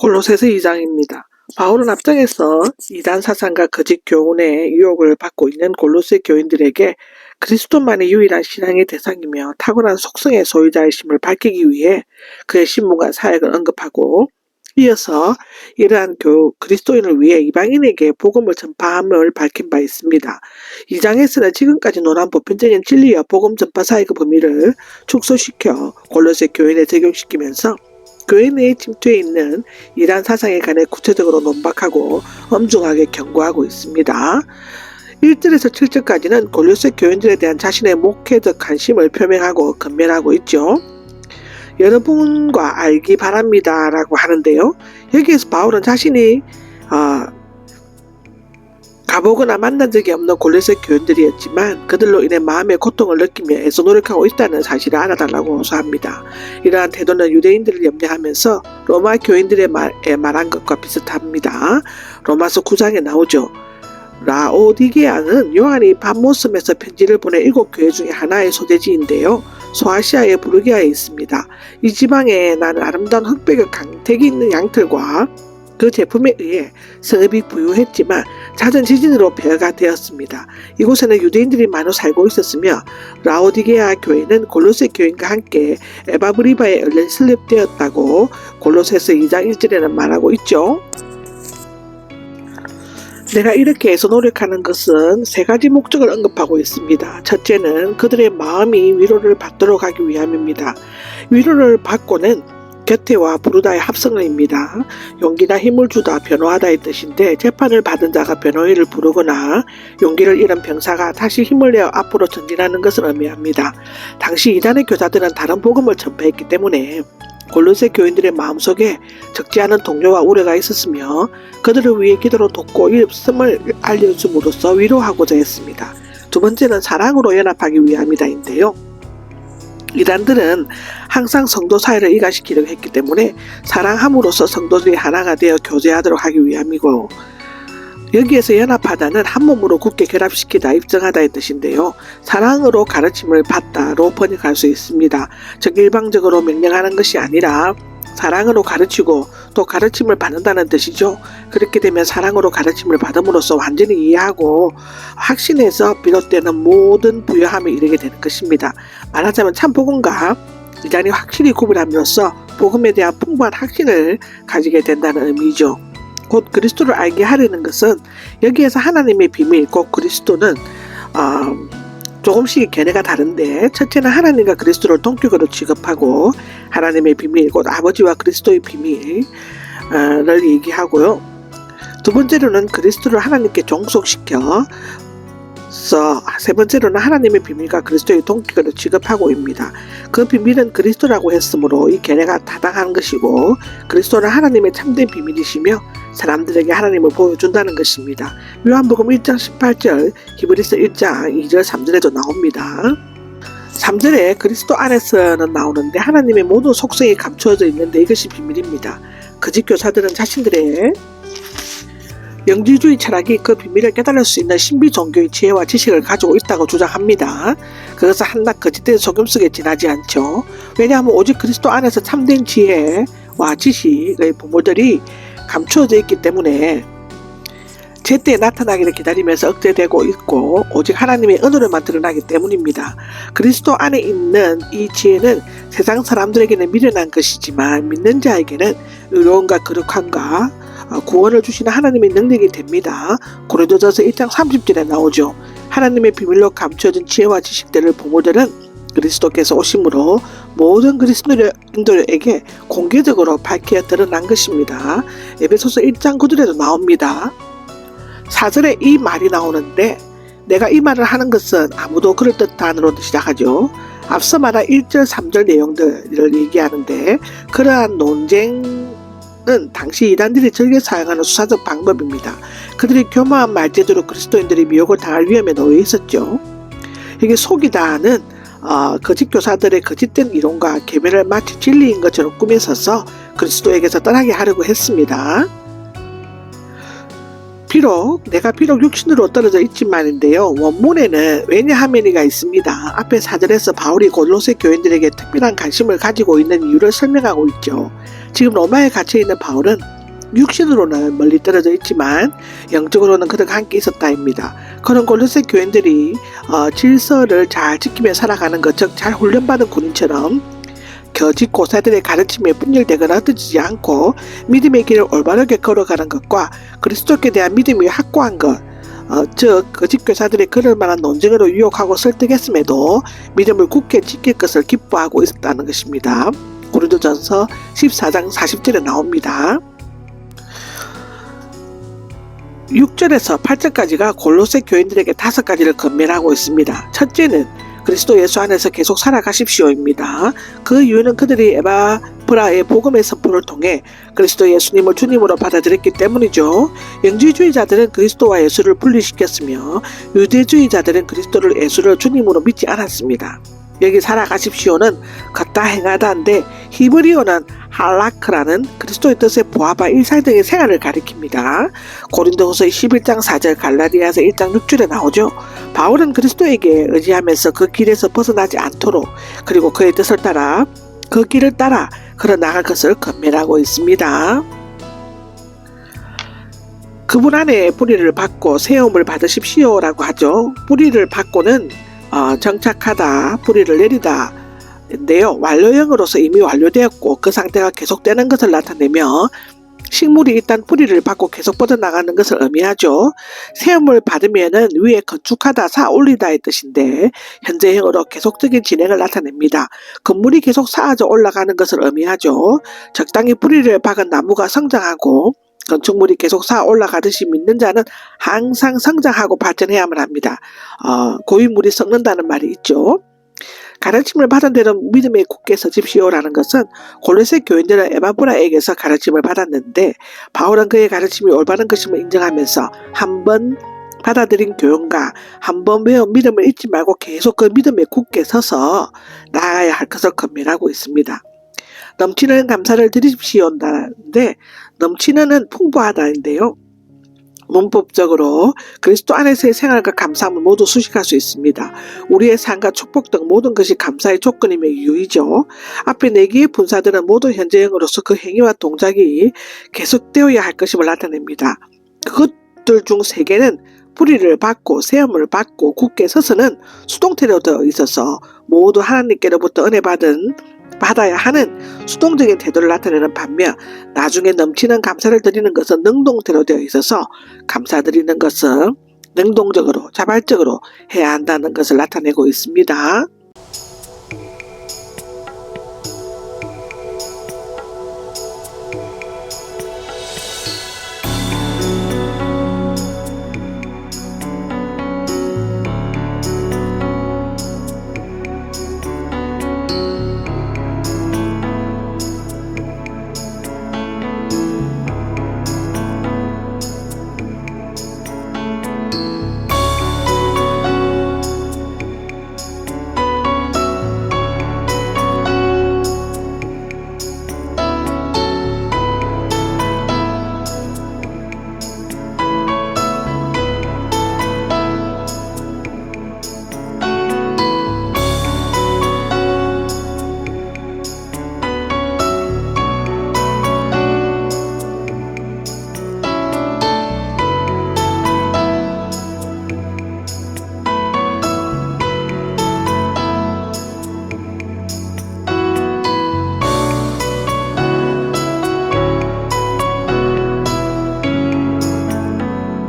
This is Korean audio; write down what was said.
골로새서 2장입니다. 바울은 앞장에서 이단 사상과 거짓 교훈의 유혹을 받고 있는 골로새 교인들에게 그리스도만이 유일한 신앙의 대상이며 탁월한 속성의 소유자이심을 밝히기 위해 그의 신분과 사역을 언급하고, 이어서 이러한 그리스도인을 위해 이방인에게 복음을 전파함을 밝힌 바 있습니다. 2장에서는 지금까지 논한 보편적인 진리와 복음 전파 사역의 범위를 축소시켜 골로새 교인에 적용시키면서 교회 내에 침투해 있는 이란 사상에 관해 구체적으로 논박하고 엄중하게 경고하고 있습니다. 1절에서 7절까지는 골로새 교인들에 대한 자신의 목회적 관심을 표명하고 건면하고 있죠. 여러분과 알기 바랍니다 라고 하는데요. 여기에서 바울은 자신이 가보거나 만난 적이 없는 골로새 교인들이었지만 그들로 인해 마음의 고통을 느끼며 애써 노력하고 있다는 사실을 알아달라고 호소합니다. 이러한 태도는 유대인들을 염려하면서 로마 교인들의 말한 것과 비슷합니다. 로마서 9장에 나오죠. 라오디게아는 요한이 밤모섬에서 편지를 보낸 7교회 중에 하나의 소재지인데요. 소아시아의 부르기아에 있습니다. 이 지방에 나는 아름다운 흑백의 강택이 있는 양털과 그 제품에 의해 성읍이 부유했지만 잦은 지진으로 폐허가 되었습니다. 이곳에는 유대인들이 많이 살고 있었으며 라오디게아 교회는 골로새 교인과 함께 에바브리바에 얼른 설립되었다고 골로새서 2장 1절에는 말하고 있죠. 내가 이렇게 해서 노력하는 것은 3가지 목적을 언급하고 있습니다. 첫째는 그들의 마음이 위로를 받도록 하기 위함입니다. 위로를 받고는 곁에와 부르다의 합성어입니다. 용기나 힘을 주다, 변호하다의 뜻인데 재판을 받은 자가 변호인을 부르거나 용기를 잃은 병사가 다시 힘을 내어 앞으로 전진하는 것을 의미합니다. 당시 이단의 교사들은 다른 복음을 전파했기 때문에 골로새 교인들의 마음속에 적지 않은 동료와 우려가 있었으며 그들을 위해 기도로 돕고 일씀을 알려줌으로써 위로하고자 했습니다. 두 번째는 사랑으로 연합하기 위함이다인데요. 이단들은 항상 성도 사이를 이간시키려고 했기 때문에 사랑함으로써 성도들이 하나가 되어 교제하도록 하기 위함이고, 여기에서 연합하다는 한 몸으로 굳게 결합시키다, 입증하다의 뜻인데요. 사랑으로 가르침을 받다로 번역할 수 있습니다. 즉 일방적으로 명령하는 것이 아니라 사랑으로 가르치고 또 가르침을 받는다는 뜻이죠. 그렇게 되면 사랑으로 가르침을 받음으로써 완전히 이해하고 확신에서 비롯되는 모든 부여함에 이르게 되는 것입니다. 말하자면 참 복음과 이단이 확실히 구분함으로써 복음에 대한 풍부한 확신을 가지게 된다는 의미죠. 곧 그리스도를 알게 하려는 것은 여기에서 하나님의 비밀, 곧 그리스도는 조금씩 견해가 다른데, 첫째는 하나님과 그리스도를 동격으로 취급하고 하나님의 비밀, 곧 아버지와 그리스도의 비밀을 얘기하고요. 두 번째로는 그리스도를 하나님께 종속시켜 세 번째로는 하나님의 비밀과 그리스도의 동격으로 취급하고입니다. 그 비밀은 그리스도라고 했으므로 이 견해가 타당한 것이고, 그리스도는 하나님의 참된 비밀이시며 사람들에게 하나님을 보여준다는 것입니다. 요한복음 1장 18절, 히브리서 1장 2절 3절에도 나옵니다. 3절에 그리스도 안에서는 나오는데 하나님의 모든 속성이 감추어져 있는데 이것이 비밀입니다. 거짓 교사들은 자신들의 영지주의 철학이 그 비밀을 깨달을 수 있는 신비 종교의 지혜와 지식을 가지고 있다고 주장합니다. 그것은 한낱 거짓된 속임수에 지나지 않죠. 왜냐하면 오직 그리스도 안에서 참된 지혜와 지식의 보물들이 감추어져 있기 때문에 제때에 나타나기를 기다리면서 억제되고 있고 오직 하나님의 은혜로만 드러나기 때문입니다. 그리스도 안에 있는 이 지혜는 세상 사람들에게는 미련한 것이지만 믿는 자에게는 의로움과 거룩함과 구원을 주시는 하나님의 능력이 됩니다. 고린도전서 1장 30절에 나오죠. 하나님의 비밀로 감추어진 지혜와 지식들을 보물들은 그리스도께서 오심으로 모든 그리스도인들에게 공개적으로 밝혀 드러난 것입니다. 에베소서 1장 9절에도 나옵니다. 4절에 이 말이 나오는데 내가 이 말을 하는 것은 아무도 그럴듯한으로 시작하죠. 앞서 말한 1절 3절 내용들을 얘기하는데 그러한 논쟁은 당시 이단들이 즐겨 사용하는 수사적 방법입니다. 그들이 교묘한 말재주로 그리스도인들이 미혹을 당할 위험에 놓여 있었죠. 이게 속이다는 거짓 교사들의 거짓된 이론과 계명을 마치 진리인 것처럼 꾸며서서 그리스도에게서 떠나게 하려고 했습니다. 내가 비록 육신으로 떨어져 있지만인데요. 원문에는 왜냐하면이가 있습니다. 앞에 4절에서 바울이 골로새 교인들에게 특별한 관심을 가지고 있는 이유를 설명하고 있죠. 지금 로마에 갇혀 있는 바울은 육신으로는 멀리 떨어져 있지만 영적으로는 그들과 함께 있었다입니다. 그런 골로새 교인들이 질서를 잘 지키며 살아가는 것, 즉 잘 훈련받은 군인처럼 거짓 고사들의 가르침에 분열되거나 흩어지지 않고 믿음의 길을 올바르게 걸어가는 것과 그리스도께 대한 믿음이 확고한 것, 즉 거짓 교사들의 그럴 만한 논쟁으로 유혹하고 설득했음에도 믿음을 굳게 지킬 것을 기뻐하고 있었다는 것입니다. 고린도전서 14장 40절에 나옵니다. 6절에서 8절까지가 골로새 교인들에게 5가지를 권면하고 있습니다. 첫째는 그리스도 예수 안에서 계속 살아가십시오입니다. 그 이유는 그들이 에바브라의 복음의 선포를 통해 그리스도 예수님을 주님으로 받아들였기 때문이죠. 영지주의자들은 그리스도와 예수를 분리시켰으며 유대주의자들은 그리스도를 예수를 주님으로 믿지 않았습니다. 여기 살아가십시오는 걷다 행하다인데 히브리어는 할라크라는 그리스도의 뜻에 부합한 일상적인 생활을 가리킵니다. 고린도후서 11장 4절, 갈라디아서 1장 6절에 나오죠. 바울은 그리스도에게 의지하면서 그 길에서 벗어나지 않도록 그리고 그의 뜻을 따라 그 길을 따라 걸어 나갈 것을 권면하고 있습니다. 그분 안에 뿌리를 받고 세움을 받으십시오라고 하죠. 뿌리를 받고는 정착하다, 뿌리를 내리다 인데요. 완료형으로서 이미 완료되었고 그 상태가 계속되는 것을 나타내며 식물이 일단 뿌리를 받고 계속 뻗어나가는 것을 의미하죠. 세움을 받으면은 위에 건축하다, 쌓아 올리다의 뜻인데 현재형으로 계속적인 진행을 나타냅니다. 건물이 계속 쌓아져 올라가는 것을 의미하죠. 적당히 뿌리를 박은 나무가 성장하고 건축물이 계속 쌓아 올라가듯이 믿는 자는 항상 성장하고 발전해야만 합니다. 고인물이 썩는다는 말이 있죠. 가르침을 받은 대로 믿음에 굳게 서십시오라는 것은 골로새 교인들은 에바브라에게서 가르침을 받았는데 바울은 그의 가르침이 올바른 것임을 인정하면서 한 번 받아들인 교훈과 한 번 배운 믿음을 잊지 말고 계속 그 믿음에 굳게 서서 나아가야 할 것을 권면하고 있습니다. 넘치는 감사를 드리십시오인데 넘치는은 풍부하다인데요. 문법적으로 그리스도 안에서의 생활과 감사함을 모두 수식할 수 있습니다. 우리의 삶과 축복 등 모든 것이 감사의 조건이며 이유이죠. 앞에 4개의 분사들은 모두 현재형으로서 그 행위와 동작이 계속되어야 할 것임을 나타냅니다. 그것들 중 3개는 뿌리를 받고 세움을 받고 굳게 서서는 수동태로 되어 있어서 모두 하나님께로부터 은혜 받아야 하는 수동적인 태도를 나타내는 반면 나중에 넘치는 감사를 드리는 것은 능동태로 되어 있어서 감사드리는 것은 능동적으로 자발적으로 해야 한다는 것을 나타내고 있습니다.